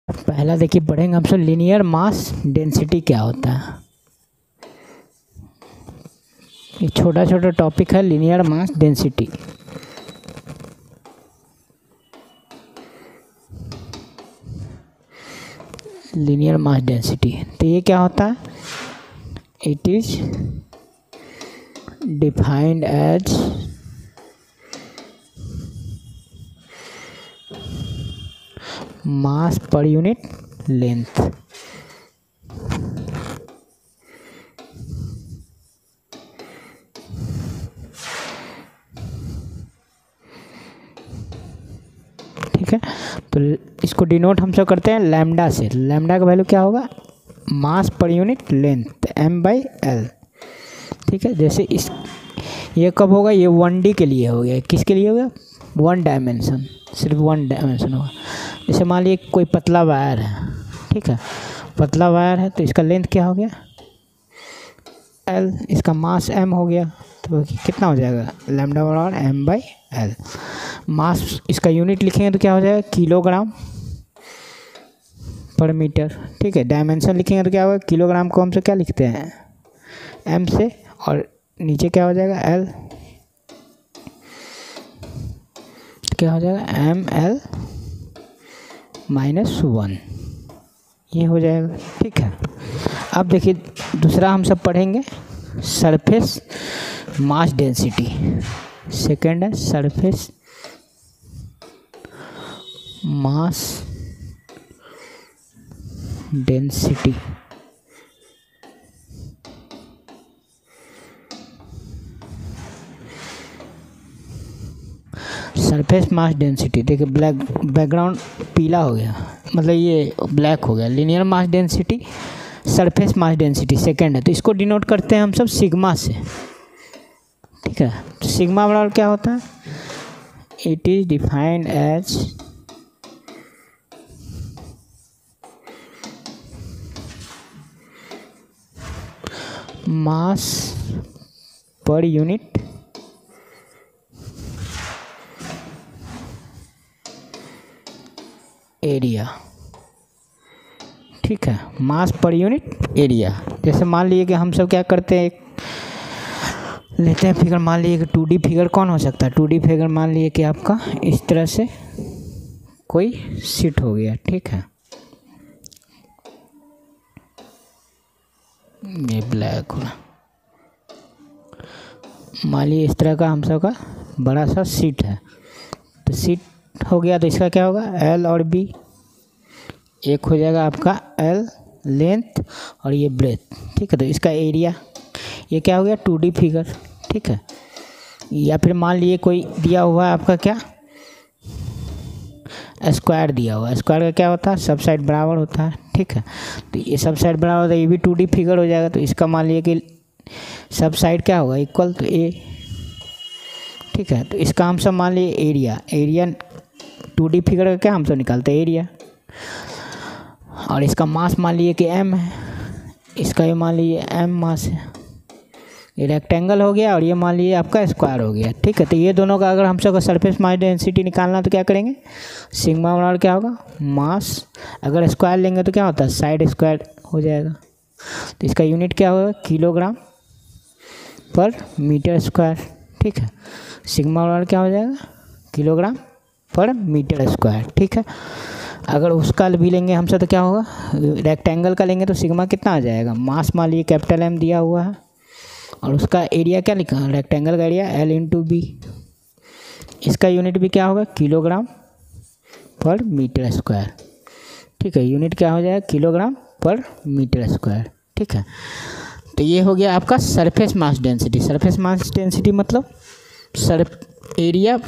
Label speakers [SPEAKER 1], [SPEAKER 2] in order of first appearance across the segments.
[SPEAKER 1] पहला देखिए पढ़ेंगे हम सब लीनियर मास डेंसिटी क्या होता है। ये छोटा छोटा टॉपिक है linear mass density. Linear mass density तो ये क्या होता है? It is defined as mass per unit length. ठीक है, तो इसको डिनोट हम सब करते हैं लैम्डा से। लैम्डा का वैल्यू क्या होगा? मास पर यूनिट लेंथ m/l। ठीक है, जैसे इस ये कब होगा? ये 1D के लिए हो गया। किसके लिए हो गया? 1 डायमेंशन, सिर्फ 1 डायमेंशन होगा। जैसे मान लीजिए कोई पतला वायर है, ठीक है, पतला वायर है तो इसका लेंथ क्या हो गया? l, इसका मास m हो गया, तो कितना हो जाएगा? लैम्डा बराबर m/l। मास इसका यूनिट लिखेंगे तो क्या हो जाएगा? किलोग्राम पर मीटर। ठीक है, डायमेंशन लिखेंगे तो क्या होगा? किलोग्राम को हम से क्या लिखते हैं? m से, और नीचे क्या हो जाएगा? l, क्या हो जाएगा? ml -1, ये हो जाएगा। ठीक है, अब देखिए दूसरा हम सब पढ़ेंगे सरफेस मास डेंसिटी। सेकंड है surface mass density. Surface mass density देखिए, ब्लैक बैकग्राउंड पीला हो गया, मतलब ये ब्लैक हो गया। Linear mass density, surface mass density second है, तो इसको डिनोट करते हैं हम सब सिग्मा से। ठीक है, तो सिग्मा बराबर क्या होता है? It is defined as mass per unit area. ठीक है, मास पर यूनिट एरिया। जैसे मान लीजिए कि हम सब क्या करते हैं, लेते हैं फिगर। मान लीजिए कि 2D फिगर कौन हो सकता है? 2D फिगर मान लीजिए कि आपका इस तरह से कोई सीट हो गया। ठीक है, ये ब्लैक हो, मान लीजिए इस तरह का हम सब का बड़ा सा सीट है, तो सीट हो गया, तो इसका क्या होगा? L और B, एक हो जाएगा आपका L लेंथ और ये ब्रेथ। ठीक है, तो इसका एरिया, ये क्या हो गया? 2D figure. ठीक है, या फिर मान लीजिए कोई दिया हुआ है आपका क्या? स्क्वायर दिया हुआ है। स्क्वायर का क्या होता है? सब साइड बराबर होता है। ठीक है, तो ये सब साइड बराबर होता है, ये भी 2D फिगर हो जाएगा। तो इसका मान लीजिए कि सब साइड क्या होगा? Equal to A। ठीक है, तो इसका हम सब मान लीजिए एरिया। एरिया 2D फिगर का क्या हम सब निकालते हैं? एरिया। और इसका मास मान लीजिए कि m है, इसका भी मान लीजिए m मास है। ये रेक्टेंगल हो गया और ये मान लीजिए आपका स्क्वायर हो गया। ठीक है, तो ये दोनों का अगर हम सब का सरफेस मास डेंसिटी निकालना तो क्या करेंगे? सिग्मा बराबर क्या होगा? मास, अगर स्क्वायर लेंगे तो क्या होता है? साइड स्क्वायर हो जाएगा। तो इसका यूनिट क्या होगा? किलोग्राम पर मीटर स्क्वायर। ठीक है, सिग्मा बराबर क्या हो जाएगा? किलोग्राम पर मीटर स्क्वायर। ठीक है, अगर उसका भी लेंगे हम सब तो क्या होगा? रेक्टेंगल का लेंगे तो सिग्मा कितना आ जाएगा? मास मान लीजिए कैपिटल M दिया हुआ है, और उसका एरिया क्या लिखा है? रेक्टेंगल का एरिया L इंटू B। इसका यूनिट भी क्या होगा? किलोग्राम पर मीटर स्क्वायर। ठीक है, यूनिट क्या हो जाएगा? किलोग्राम पर मीटर स्क्वायर। ठीक है, तो ये हो गया आपका surface mass density. Surface mass density मतलब एरिया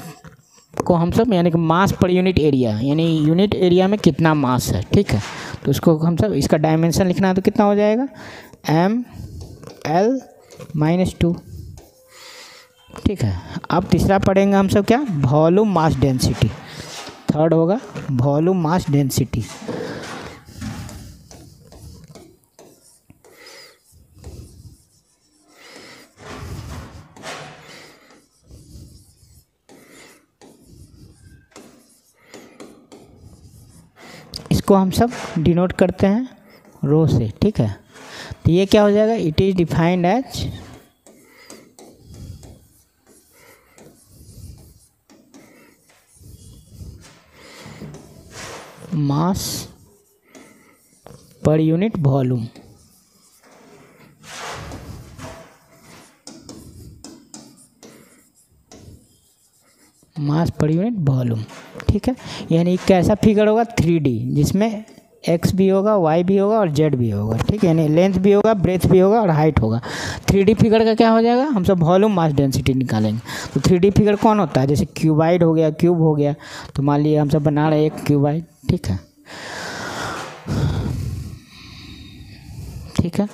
[SPEAKER 1] को हम सब, यानी कि मास पर यूनिट एरिया, यानी यूनिट एरिया में कितना मास है। ठीक है, तो उसको हम सब, इसका डायमेंशन लिखना है तो कितना हो जाएगा? ml -2। ठीक है, अब तीसरा पढ़ेंगे हम सब क्या? Volume mass density. थर्ड होगा वॉल्यूम मास डेंसिटी। इसको हम सब डिनोट करते हैं रो से, ठीक है। तो ये क्या हो जाएगा, it is defined as mass per unit volume. Mass per unit volume, ठीक है। यानी कैसा फिगर होगा, 3D, जिसमें एक्स भी होगा, वाई भी होगा और जेड भी होगा, ठीक है। यानी लेंथ भी होगा, ब्रेथ भी होगा और हाइट होगा। 3D फिगर का क्या हो जाएगा, हम सब वॉल्यूम मास डेंसिटी निकालेंगे। तो 3D फिगर कौन होता है, जैसे क्यूबाइड हो गया, क्यूब हो गया। तो मान लीजिए हम सब बना रहे हैं एक क्यूबाइड, ठीक है, ठीक है।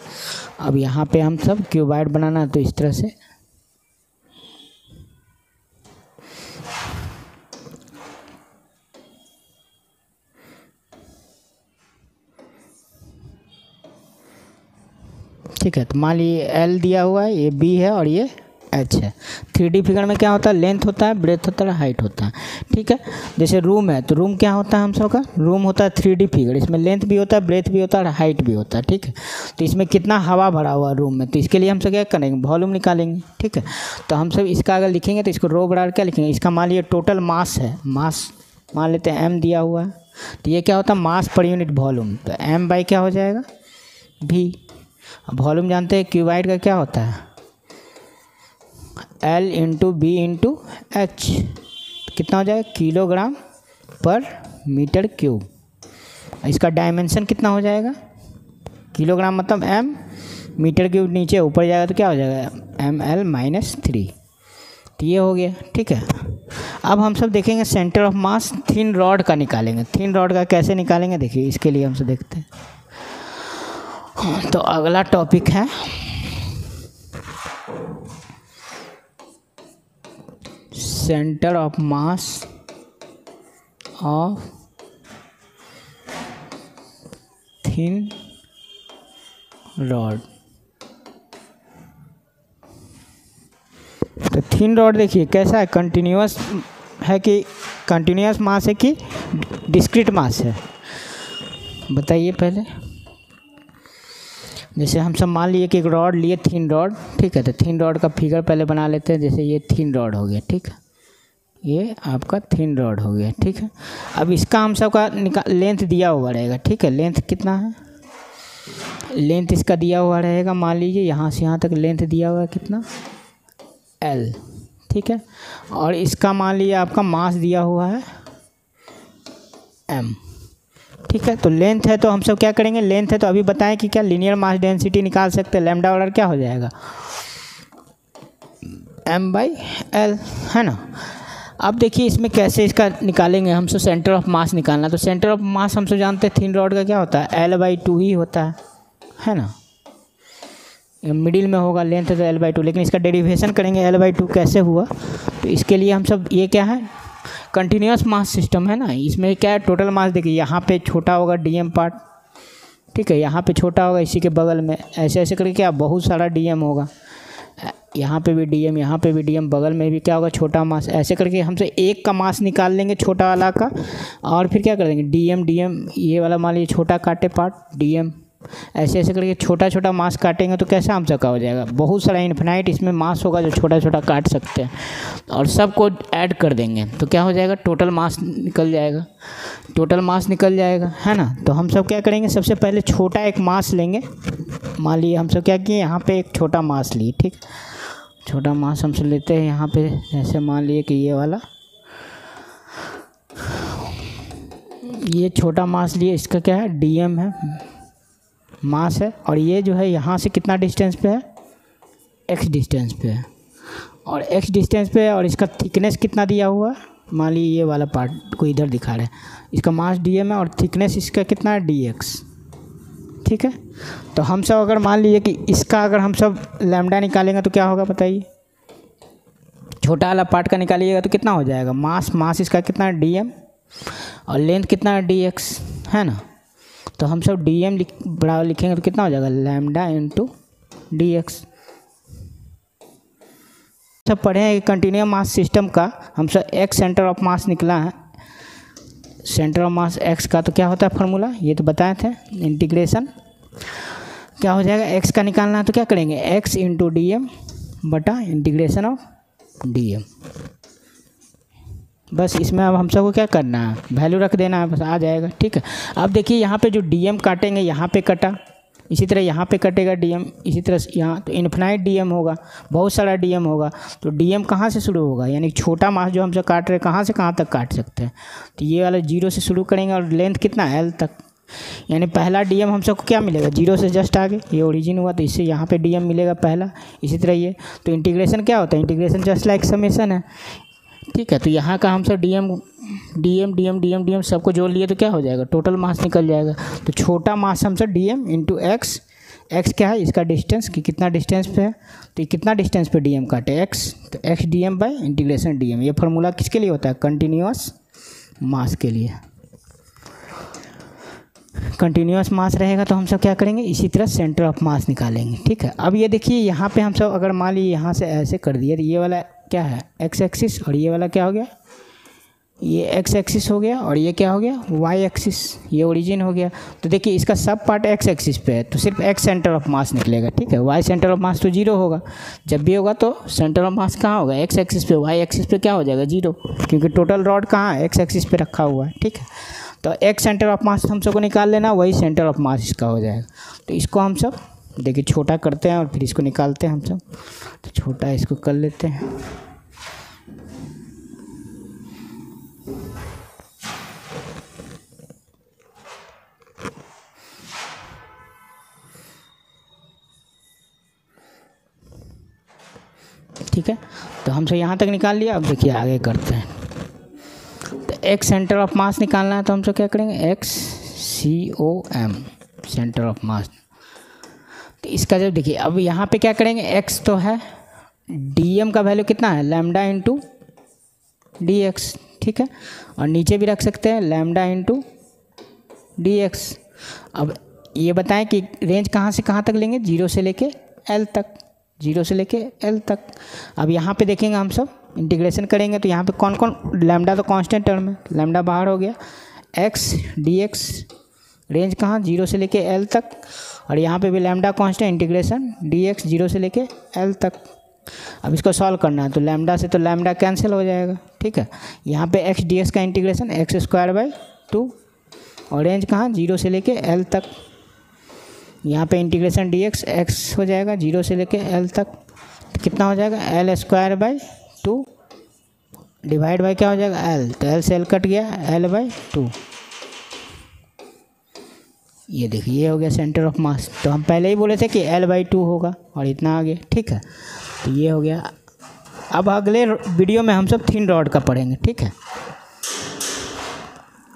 [SPEAKER 1] अब यहाँ पे हम सब क्यूबाइड बनाना है, तो इस तरह से ठीक है। तो मान लीजिए एल दिया हुआ है, ये बी है और ये एच है। 3D फिगर में क्या होता है, लेंथ होता है, ब्रेथ होता है, हाइट होता है, ठीक है। जैसे रूम है, तो रूम क्या होता है हम सब का, रूम होता है 3D फिगर, इसमें लेंथ भी होता है, ब्रेथ भी होता है और हाइट भी होता है, ठीक है। तो इसमें कितना हवा भरा हुआ है रूम में, तो इसके लिए हम सब क्या करेंगे, वॉल्यूम निकालेंगे, ठीक है। तो हम सब इसका अगर लिखेंगे तो इसको रो बढ़ा क्या लिखेंगे, इसका मान लीजिए टोटल मास है, मास मान लेते हैं एम दिया हुआ है। तो ये क्या होता है, मास पर यूनिट वॉल्यूम। तो एम बाई क्या हो जाएगा, भी। अब वॉल्यूम जानते हैं क्यूबाइड का क्या होता है, L into B into H. कितना हो जाएगा, किलोग्राम पर मीटर क्यूब। इसका डायमेंशन कितना हो जाएगा, किलोग्राम मतलब m, मीटर क्यूब नीचे ऊपर जाएगा तो क्या हो जाएगा, ml-3। तो ये हो गया, ठीक है। अब हम सब देखेंगे centre of mass thin rod का निकालेंगे। थिन रॉड का कैसे निकालेंगे, देखिए इसके लिए हम सब देखते हैं। तो अगला टॉपिक है centre of mass of thin rod. तो थिन रॉड देखिए कैसा है, कंटिन्यूअस है कि कंटिन्यूअस मास है कि डिस्क्रीट मास है, बताइए पहले। जैसे हम सब मान लिए कि एक रॉड लिए, थिन रॉड, ठीक है। तो थिन रॉड का फिगर पहले बना लेते हैं। जैसे ये थिन रॉड हो गया, ठीक है, ये आपका थिन रॉड हो गया, ठीक है। अब इसका हम सब का लेंथ दिया हुआ रहेगा, ठीक है। लेंथ कितना है, लेंथ इसका दिया हुआ रहेगा, मान लीजिए यहाँ से यहाँ तक लेंथ दिया हुआ है कितना, L, ठीक है। और इसका मान लीजिए आपका मास दिया हुआ है M, ठीक है। तो लेंथ है तो हम सब क्या करेंगे, लेंथ है तो अभी बताएं कि क्या लीनियर मास डेंसिटी निकाल सकते हैं। लैम्डा ऑर्डर क्या हो जाएगा, m/l, है ना। अब देखिए इसमें कैसे इसका निकालेंगे, हम सब सेंटर ऑफ मास निकालना। तो सेंटर ऑफ मास हम सब जानते हैं थिन रॉड का क्या होता है, L/2 ही होता है ना। मिडिल में होगा, लेंथ है तो L/2, लेकिन इसका डेरिवेशन करेंगे L/2 कैसे हुआ। तो इसके लिए हम सब, ये क्या है, कंटिन्यूअस मास सिस्टम है ना। इसमें क्या है, टोटल मास देखिए यहाँ पे छोटा होगा DM पार्ट, ठीक है, यहाँ पे छोटा होगा इसी के बगल में, ऐसे ऐसे करके क्या बहुत सारा DM होगा, यहाँ पे भी DM, यहाँ पे भी DM, बगल में भी क्या होगा, छोटा मास। ऐसे करके हमसे एक का मास निकाल लेंगे छोटा वाला का, और फिर क्या कर देंगे, DM ये वाला मान लीजिए छोटा काटे पार्ट DM, ऐसे ऐसे करके छोटा छोटा मास काटेंगे तो कैसा हम सबका हो जाएगा, बहुत सारा इन्फिनाइट इसमें मास होगा जो छोटा छोटा काट सकते हैं, और सबको ऐड कर देंगे तो क्या हो जाएगा, टोटल मास निकल जाएगा, टोटल मास निकल जाएगा, है ना। तो हम सब क्या करेंगे, सबसे पहले छोटा एक मास लेंगे। मान लीजिए हम सब क्या किए, यहाँ पे एक छोटा मास लिए, ठीक, छोटा मास हम सब लेते हैं यहाँ पे। जैसे मान लिए कि ये वाला, ये छोटा मास लिए, इसका क्या है, DM है, मास है। और ये जो है यहाँ से कितना डिस्टेंस पे है, x डिस्टेंस पे है, और x डिस्टेंस पे है। और इसका थिकनेस कितना दिया हुआ है, मान लीजिए ये वाला पार्ट को इधर दिखा रहे हैं, इसका मास DM है और थिकनेस इसका कितना है, dx, ठीक है। तो हम सब अगर मान लीजिए कि इसका अगर हम सब लैम्डा निकालेंगे तो क्या होगा बताइए, छोटा वाला पार्ट का निकालिएगा तो कितना हो जाएगा, मास इसका कितना है, DM, और लेंथ कितना है, dx, है ना। तो हम सब DM बराबर लिखेंगे तो कितना हो जाएगा, लैम्डा इंटू dx। सब पढ़े हैं कि कंटिन्यूअस मास सिस्टम का हम सब एक सेंटर ऑफ मास निकला है, सेंटर ऑफ मास एक्स का तो क्या होता है फार्मूला, ये तो बताए थे। इंटीग्रेशन क्या हो जाएगा, एक्स का निकालना है तो क्या करेंगे, एक्स इंटू डी एम बटा इंटीग्रेशन ऑफ डी एम। बस इसमें अब हम सबको क्या करना है, वैल्यू रख देना है, बस आ जाएगा। ठीक है, अब देखिए यहाँ पे जो डीएम काटेंगे यहाँ पे कटा, इसी तरह यहाँ पे कटेगा डीएम, इसी तरह यहाँ तो इन्फिनाइट डीएम होगा, बहुत सारा डीएम होगा। तो डीएम कहाँ से शुरू होगा, यानी छोटा मास जो हम सब काट रहे हैं कहाँ से कहाँ तक काट सकते हैं, तो ये वाला 0 से शुरू करेंगे और लेंथ कितना L तक, यानी पहला डीएम हम सबको क्या मिलेगा, 0 से जस्ट आगे ये ओरिजिन हुआ तो इससे यहाँ पे डीएम मिलेगा पहला। इसी तरह ये तो इंटीग्रेशन क्या होता है, इंटीग्रेशन जस्ट लाइक समेशन है। ठीक है, तो यहाँ का हम सब डीएम सबको जोड़ लिए तो क्या हो जाएगा, टोटल मास निकल जाएगा। तो छोटा मास हम सब डीएम इंटू एक्स, एक्स क्या है इसका डिस्टेंस कि कितना डिस्टेंस पे है, तो ये कितना डिस्टेंस पे डीएम काटे एक्स, तो x DM by integration DM. ये फार्मूला किसके लिए होता है, कंटिन्यूअस मास के लिए। कंटिन्यूअस मास रहेगा तो हम सब क्या करेंगे, इसी तरह सेंटर ऑफ मास निकालेंगे। ठीक है, अब ये देखिए यहाँ पे हम सब अगर मान लीजिए यहाँ से ऐसे कर दिए तो ये वाला क्या है एक्स एक्सिस, और ये वाला क्या हो गया, ये एक्स एक्सिस हो गया, और ये क्या हो गया वाई एक्सिस, ये ओरिजिन हो गया। तो देखिए इसका सब पार्ट एक्स एक्सिस पे है तो सिर्फ एक्स सेंटर ऑफ मास निकलेगा। ठीक है, वाई सेंटर ऑफ मास तो 0 होगा, जब भी होगा तो सेंटर ऑफ मास कहाँ होगा, एक्स एक्सिस पे, वाई एक्सिस पे क्या हो जाएगा 0, क्योंकि टोटल रॉड कहाँ है एक्स एक्सिस पे रखा हुआ है। ठीक है, तो एक्स सेंटर ऑफ मास हम सबको निकाल लेना, वही सेंटर ऑफ मास इसका हो जाएगा। तो इसको हम सब देखिए छोटा करते हैं और फिर इसको निकालते हैं हम सब। तो छोटा इसको कर लेते हैं, ठीक है। तो हमसे यहाँ तक निकाल लिया, अब देखिए आगे करते हैं। तो एक्स सेंटर ऑफ मास निकालना है तो हम सब क्या करेंगे, x COM centre of mass. तो इसका जब देखिए अब यहाँ पे क्या करेंगे, एक्स तो है, डीएम का वैल्यू कितना है लैम्डा इंटू DX। ठीक है, और नीचे भी रख सकते हैं लैम्डा इंटू DX। अब ये बताएं कि रेंज कहाँ से कहाँ तक लेंगे, 0 से लेके L तक, 0 से लेके L तक। अब यहाँ पे देखेंगे हम सब इंटीग्रेशन करेंगे तो यहाँ पे कौन कौन, लैम्डा तो कांस्टेंट टर्म है, लैम्डा बाहर हो गया, x dx रेंज कहाँ 0 से लेके L तक, और यहाँ पे भी लैम्डा कांस्टेंट, इंटीग्रेशन dx 0 से लेके L तक। अब इसको सॉल्व करना है तो लैम्डा से तो लैम्डा कैंसिल हो जाएगा। ठीक है, यहाँ पे x dx का इंटीग्रेशन x²/2, और रेंज कहाँ 0 से लेके L तक। यहाँ पे इंटीग्रेशन dx x हो जाएगा 0 से लेके L तक, तो कितना हो जाएगा L²/2 डिवाइड बाई क्या हो जाएगा L, तो L से L कट गया L/2। ये देखिए ये हो गया सेंटर ऑफ मास। तो हम पहले ही बोले थे कि L/2 होगा और इतना आ गया। ठीक है, तो ये हो गया। अब अगले वीडियो में हम सब थिन रॉड का पढ़ेंगे। ठीक है।